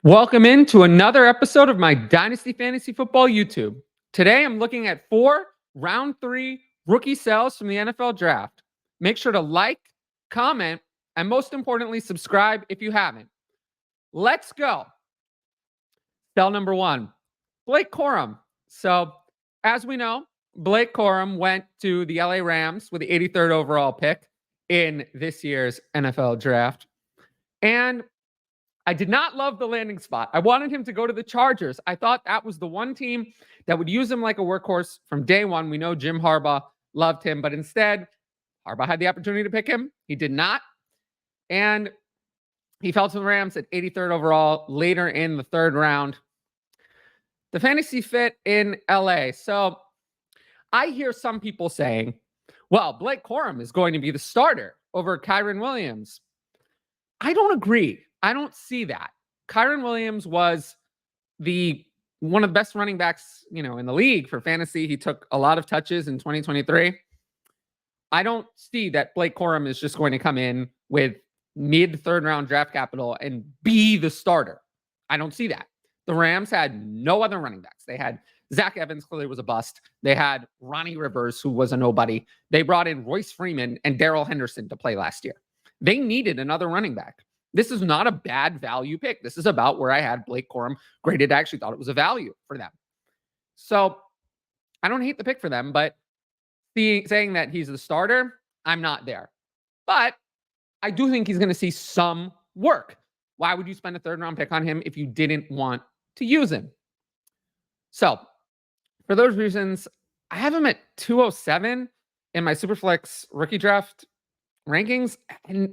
Welcome into another episode of my Dynasty Fantasy Football YouTube. Today I'm looking at 4 round 3 rookie sells from the NFL draft. Make sure to like, comment, and most importantly, subscribe if you haven't. Let's go. Sell number 1, Blake Corum. So, as we know, Blake Corum went to the LA Rams with the 83rd overall pick in this year's NFL draft. And I did not love the landing spot. I wanted him to go to the Chargers. I thought that was the one team that would use him like a workhorse from day one. We know Jim Harbaugh loved him, but instead, Harbaugh had the opportunity to pick him. He did not. And he fell to the Rams at 83rd overall, later in the 3rd round. The fantasy fit in LA. So I hear some people saying, well, Blake Corum is going to be the starter over Kyren Williams. I don't agree. I don't see that. Kyren Williams was one of the best running backs, in the league for fantasy. He took a lot of touches in 2023. I don't see that Blake Corum is just going to come in with mid-3rd round draft capital and be the starter. I don't see that. The Rams had no other running backs. They had Zach Evans, clearly was a bust. They had Ronnie Rivers, who was a nobody. They brought in Royce Freeman and Darrell Henderson to play last year. They needed another running back. This is not a bad value pick. This is about where I had Blake Corum graded. I actually thought it was a value for them. So I don't hate the pick for them, but saying that he's the starter, I'm not there. But I do think he's going to see some work. Why would you spend a 3rd round pick on him if you didn't want to use him? So for those reasons, I have him at 207 in my Superflex rookie draft rankings. And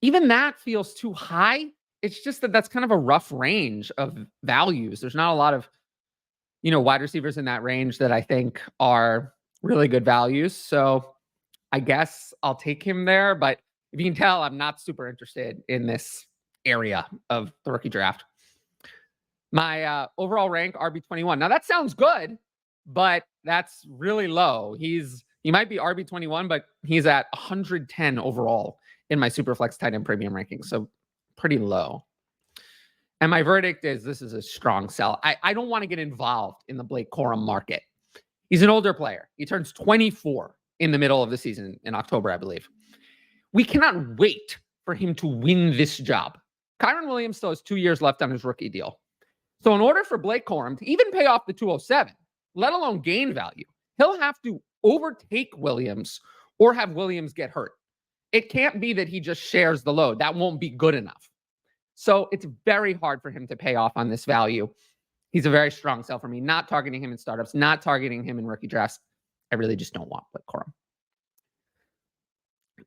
even that feels too high. It's just that's kind of a rough range of values. There's not a lot of, wide receivers in that range that I think are really good values. So I guess I'll take him there. But if you can tell, I'm not super interested in this area of the rookie draft. My overall rank, RB21. Now that sounds good, but that's really low. He might be RB21, but he's at 110 overall in my Superflex tight end premium ranking. So pretty low. And my verdict is this is a strong sell. I don't want to get involved in the Blake Corum market. He's an older player. He turns 24 in the middle of the season in October, I believe. We cannot wait for him to win this job. Kyren Williams still has 2 years left on his rookie deal. So in order for Blake Corum to even pay off the 207, let alone gain value, he'll have to overtake Williams or have Williams get hurt. It can't be that he just shares the load. That won't be good enough. So it's very hard for him to pay off on this value. He's a very strong sell for me. Not targeting him in startups, not targeting him in rookie drafts. I really just don't want Blake Corum.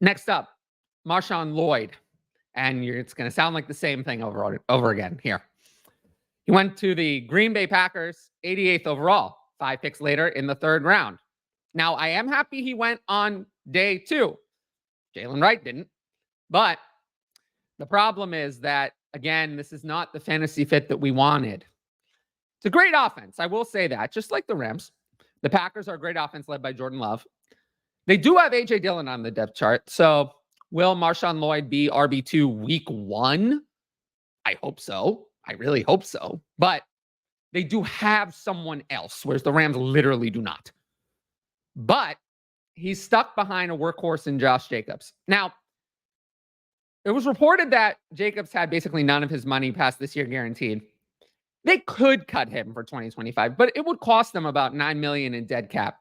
Next up, MarShawn Lloyd. And it's going to sound like the same thing over again here. He went to the Green Bay Packers, 88th overall, 5 picks later in the 3rd round. Now, I am happy he went on day 2. Jalen Wright didn't. But the problem is that, again, this is not the fantasy fit that we wanted. It's a great offense. I will say that. Just like the Rams, the Packers are a great offense led by Jordan Love. They do have A.J. Dillon on the depth chart. So will MarShawn Lloyd be RB2 week 1? I hope so. I really hope so. But they do have someone else, whereas the Rams literally do not. But he's stuck behind a workhorse in Josh Jacobs. Now, it was reported that Jacobs had basically none of his money past this year guaranteed. They could cut him for 2025, but it would cost them about $9 million in dead cap.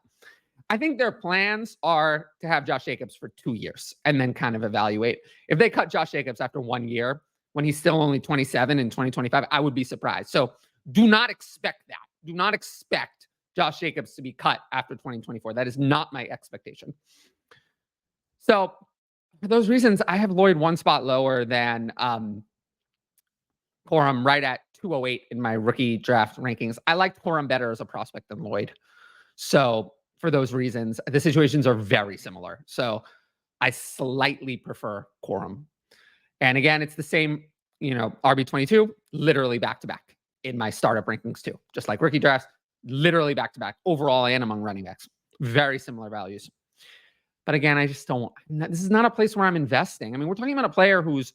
I think their plans are to have Josh Jacobs for 2 years and then kind of evaluate. If they cut Josh Jacobs after 1 year, when he's still only 27 in 2025, I would be surprised. So do not expect that. Do not expect Josh Jacobs to be cut after 2024. That is not my expectation. So for those reasons, I have Lloyd 1 spot lower than Corum, right at 208 in my rookie draft rankings. I liked Corum better as a prospect than Lloyd. So for those reasons, the situations are very similar. So I slightly prefer Corum. And again, it's the same, RB22, literally back-to-back in my startup rankings too. Just like rookie drafts, literally back-to-back overall and among running backs. Very similar values. But again, I just don't, this is not a place where I'm investing. I mean, we're talking about a player who's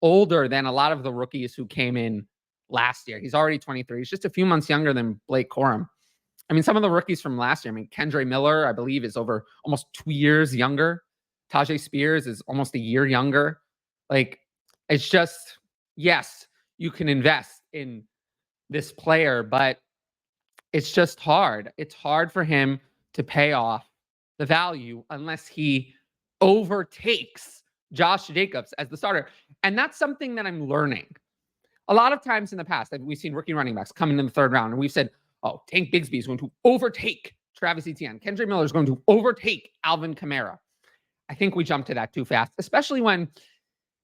older than a lot of the rookies who came in last year. He's already 23. He's just a few months younger than Blake Corum. I mean, some of the rookies from last year, Kendre Miller, I believe, is over almost 2 years younger. Tajay Spears is almost a year younger. Like, it's just, yes, you can invest in this player, but it's just hard. It's hard for him to pay off the value unless he overtakes Josh Jacobs as the starter. And that's something that I'm learning. A lot of times in the past, we've seen rookie running backs come in the third round, and we've said, oh, Tank Bigsby is going to overtake Travis Etienne. Kendre Miller is going to overtake Alvin Kamara. I think we jumped to that too fast, especially when,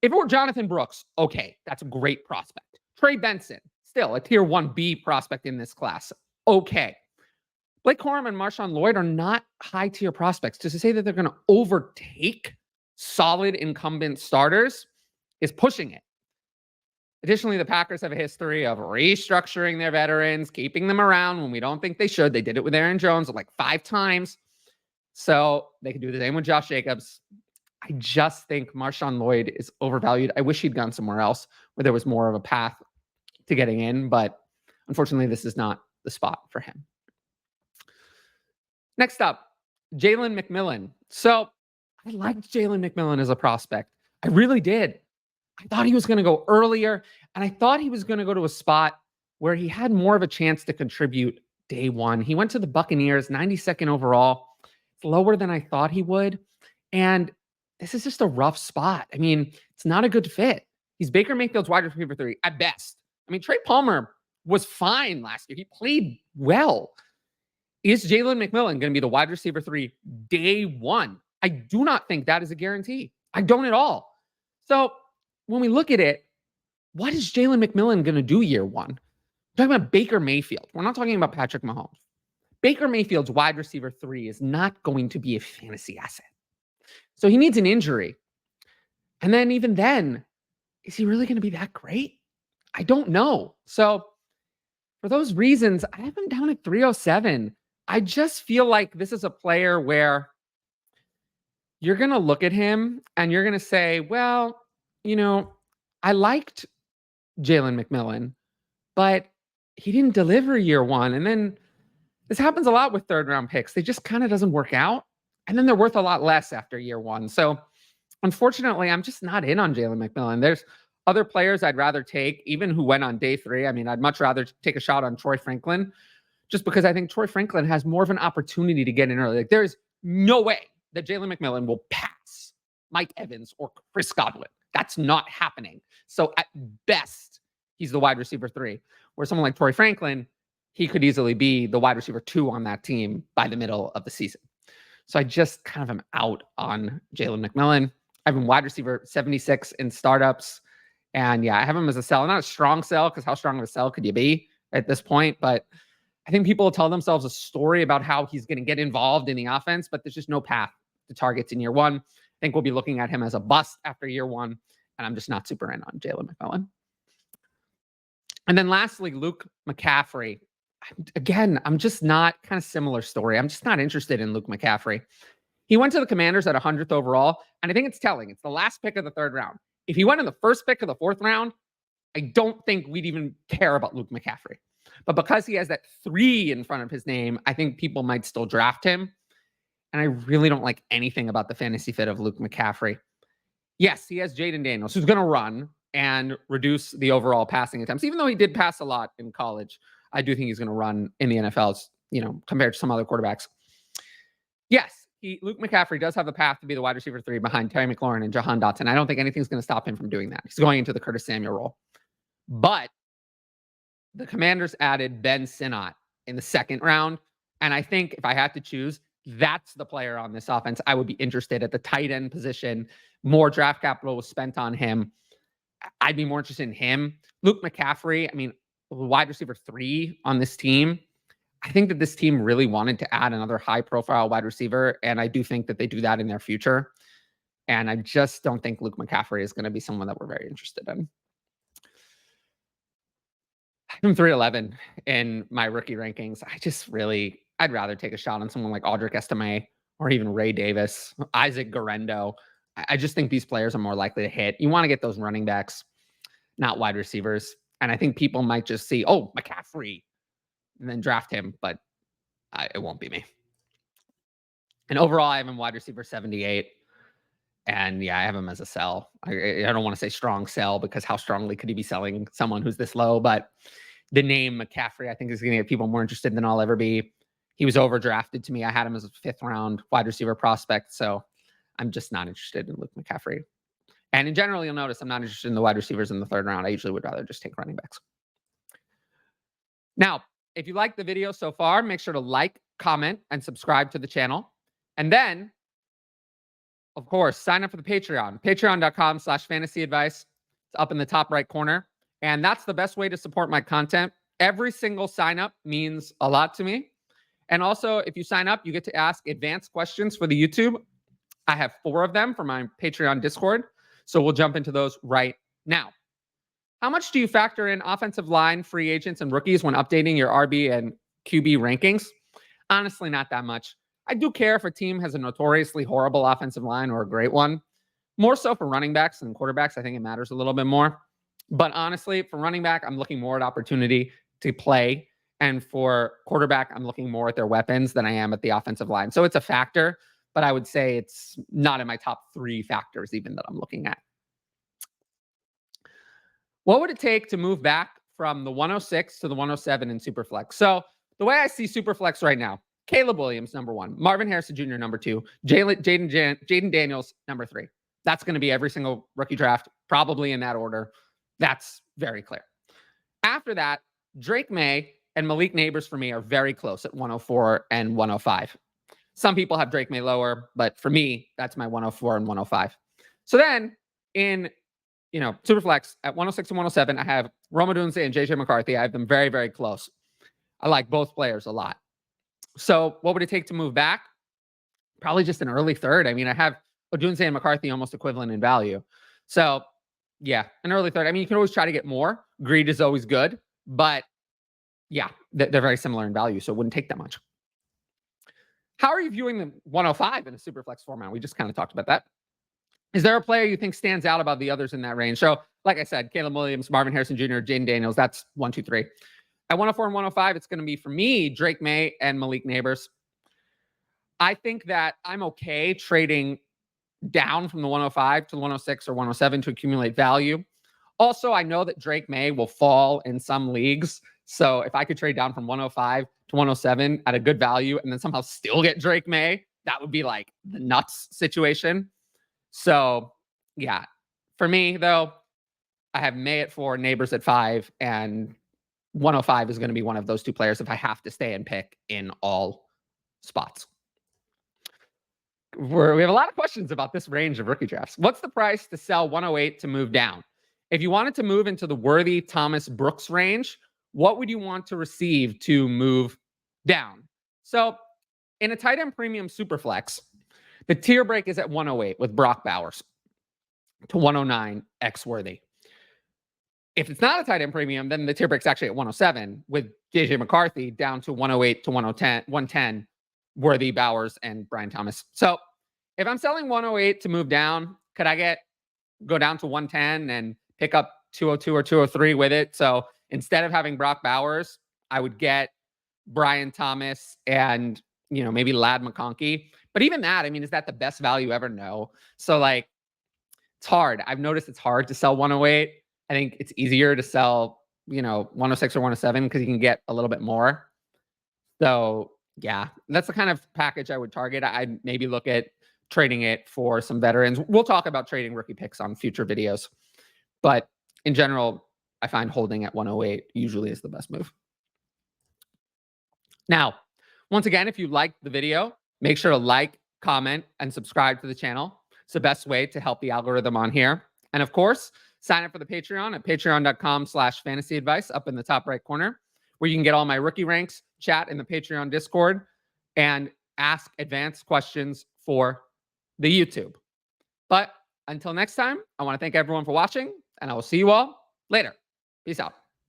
if it were Jonathan Brooks, okay, that's a great prospect. Trey Benson, still a tier 1B prospect in this class. Okay. Blake Corum and MarShawn Lloyd are not high tier prospects. Just to say that they're going to overtake solid incumbent starters is pushing it. Additionally, the Packers have a history of restructuring their veterans, keeping them around when we don't think they should. They did it with Aaron Jones like 5 times. So they could do the same with Josh Jacobs. I just think MarShawn Lloyd is overvalued. I wish he'd gone somewhere else where there was more of a path to getting in, but unfortunately, this is not the spot for him. Next up, Jalen McMillan. So I liked Jalen McMillan as a prospect. I really did. I thought he was going to go earlier, and I thought he was going to go to a spot where he had more of a chance to contribute day one. He went to the Buccaneers, 92nd overall. It's lower than I thought he would. And this is just a rough spot. I mean, it's not a good fit. He's Baker Mayfield's wide receiver 3 at best. I mean, Trey Palmer was fine last year. He played well. Is Jalen McMillan going to be the wide receiver 3 day one? I do not think that is a guarantee. I don't at all. So when we look at it, what is Jalen McMillan going to do year one? We're talking about Baker Mayfield. We're not talking about Patrick Mahomes. Baker Mayfield's wide receiver 3 is not going to be a fantasy asset. So he needs an injury. And then even then, is he really going to be that great? I don't know. So for those reasons, I have him down at 307. I just feel like this is a player where you're going to look at him and you're going to say, well, you know, I liked Jalen McMillan, but he didn't deliver year one. And then this happens a lot with third round picks. They just kind of doesn't work out. And then they're worth a lot less after year one. So unfortunately, I'm just not in on Jalen McMillan. There's other players I'd rather take, even who went on day 3. I mean, I'd much rather take a shot on Troy Franklin, just because I think Troy Franklin has more of an opportunity to get in early. Like, there's no way that Jalen McMillan will pass Mike Evans or Chris Godwin. That's not happening. So at best, he's the wide receiver 3. Where someone like Troy Franklin, he could easily be the wide receiver 2 on that team by the middle of the season. So I just kind of am out on Jalen McMillan. I have him wide receiver 76 in startups. And yeah, I have him as a sell. Not a strong sell, because how strong of a sell could you be at this point? But I think people will tell themselves a story about how he's going to get involved in the offense, but there's just no path to targets in year one. I think we'll be looking at him as a bust after year one. And I'm just not super in on Jalen McMillan. And then lastly, Luke McCaffrey. Again, I'm just not, kind of similar story. I'm just not interested in Luke McCaffrey. He went to the Commanders at 100th overall, and I think it's telling. It's the last pick of the 3rd round. If he went in the first pick of the 4th round, I don't think we'd even care about Luke McCaffrey. But because he has that 3 in front of his name, I think people might still draft him. And I really don't like anything about the fantasy fit of Luke McCaffrey. Yes, he has Jaden Daniels, who's going to run and reduce the overall passing attempts. Even though he did pass a lot in college, I do think he's going to run in the NFL, compared to some other quarterbacks. Yes, Luke McCaffrey does have a path to be the wide receiver 3 behind Terry McLaurin and Jahan Dotson. I don't think anything's going to stop him from doing that. He's going into the Curtis Samuel role. But the Commanders added Ben Sinnott in the 2nd round. And I think if I had to choose, that's the player on this offense I would be interested at the tight end position. More draft capital was spent on him. I'd be more interested in him. Luke McCaffrey, I mean, wide receiver 3 on this team. I think that this team really wanted to add another high-profile wide receiver, and I do think that they do that in their future. And I just don't think Luke McCaffrey is going to be someone that we're very interested in. I'm 311 in my rookie rankings. I'd rather take a shot on someone like Audric Estime or even Ray Davis, Isaac Garendo. I just think these players are more likely to hit. You want to get those running backs, not wide receivers. And I think people might just see, oh, McCaffrey, and then draft him, but it won't be me. And overall, I have him wide receiver 78. And yeah, I have him as a sell. I don't want to say strong sell because how strongly could he be selling someone who's this low? But the name McCaffrey, I think, is going to get people more interested than I'll ever be. He was overdrafted to me. I had him as a 5th round wide receiver prospect. So I'm just not interested in Luke McCaffrey. And in general, you'll notice I'm not interested in the wide receivers in the 3rd round. I usually would rather just take running backs. Now, if you like the video so far, make sure to like, comment, and subscribe to the channel. And then, of course, sign up for the Patreon. Patreon.com/fantasyadvice. It's up in the top right corner. And that's the best way to support my content. Every single sign up means a lot to me. And also, if you sign up, you get to ask advanced questions for the YouTube. I have 4 of them for my Patreon Discord. So we'll jump into those right now. How much do you factor in offensive line, free agents, and rookies when updating your RB and QB rankings? Honestly, not that much. I do care if a team has a notoriously horrible offensive line or a great one. More so for running backs than quarterbacks. I think it matters a little bit more. But honestly, for running back, I'm looking more at opportunity to play. And for quarterback, I'm looking more at their weapons than I am at the offensive line. So it's a factor, but I would say it's not in my top 3 factors even that I'm looking at. What would it take to move back from the 106 to the 107 in Superflex? So the way I see Superflex right now, Caleb Williams, number 1. Marvin Harrison Jr., number 2. Jaden Daniels, number 3. That's going to be every single rookie draft, probably in that order. That's very clear. After that, Drake May and Malik Neighbors for me are very close at 104 and 105. Some people have Drake May lower, but for me, that's my 104 and 105. So then in Superflex at 106 and 107, I have Rome Odunze and JJ McCarthy. I have them very, very close. I like both players a lot. So what would it take to move back? Probably just an early 3rd. I mean, I have Odunze and McCarthy almost equivalent in value. So yeah, an early 3rd. I mean, you can always try to get more. Greed is always good, but yeah, they're very similar in value, so it wouldn't take that much. How are you viewing the 105 in a Superflex format? We just kind of talked about that. Is there a player you think stands out above the others in that range? So, like I said, Caleb Williams, Marvin Harrison Jr., Jaden Daniels, that's 1, 2, 3. At 104 and 105, it's going to be, for me, Drake May and Malik Neighbors. I think that I'm okay trading down from the 105 to the 106 or 107 to accumulate value. Also, I know that Drake May will fall in some leagues. So if I could trade down from 105 to 107 at a good value and then somehow still get Drake May, that would be like the nuts situation. So yeah, for me though, I have May at 4, Neighbors at 5, and 105 is going to be one of those 2 players if I have to stay and pick in all spots. We have a lot of questions about this range of rookie drafts. What's the price to sell 108 to move down? If you wanted to move into the Worthy, Thomas, Brooks range, what would you want to receive to move down? So in a tight end premium Superflex, the tier break is at 108 with Brock Bowers to 109 X Worthy. If it's not a tight end premium, then the tier break's actually at 107 with JJ McCarthy down to 108 to 110 Worthy, Bowers, and Brian Thomas. So if I'm selling 108 to move down, could I go down to 110 and pick up 202 or 203 with it? So instead of having Brock Bowers, I would get Brian Thomas and, maybe Ladd McConkey. But even that, I mean, is that the best value ever? No. So like, it's hard. I've noticed it's hard to sell 108. I think it's easier to sell, 106 or 107 because you can get a little bit more. So yeah, that's the kind of package I would target. I'd maybe look at trading it for some veterans. We'll talk about trading rookie picks on future videos. But in general, I find holding at 108 usually is the best move. Now, once again, if you liked the video, make sure to like, comment, and subscribe to the channel. It's the best way to help the algorithm on here. And of course, sign up for the Patreon at patreon.com/fantasyadvice up in the top right corner, where you can get all my rookie ranks, chat in the Patreon Discord, and ask advanced questions for the YouTube. But until next time, I want to thank everyone for watching, and I will see you all later. Peace out.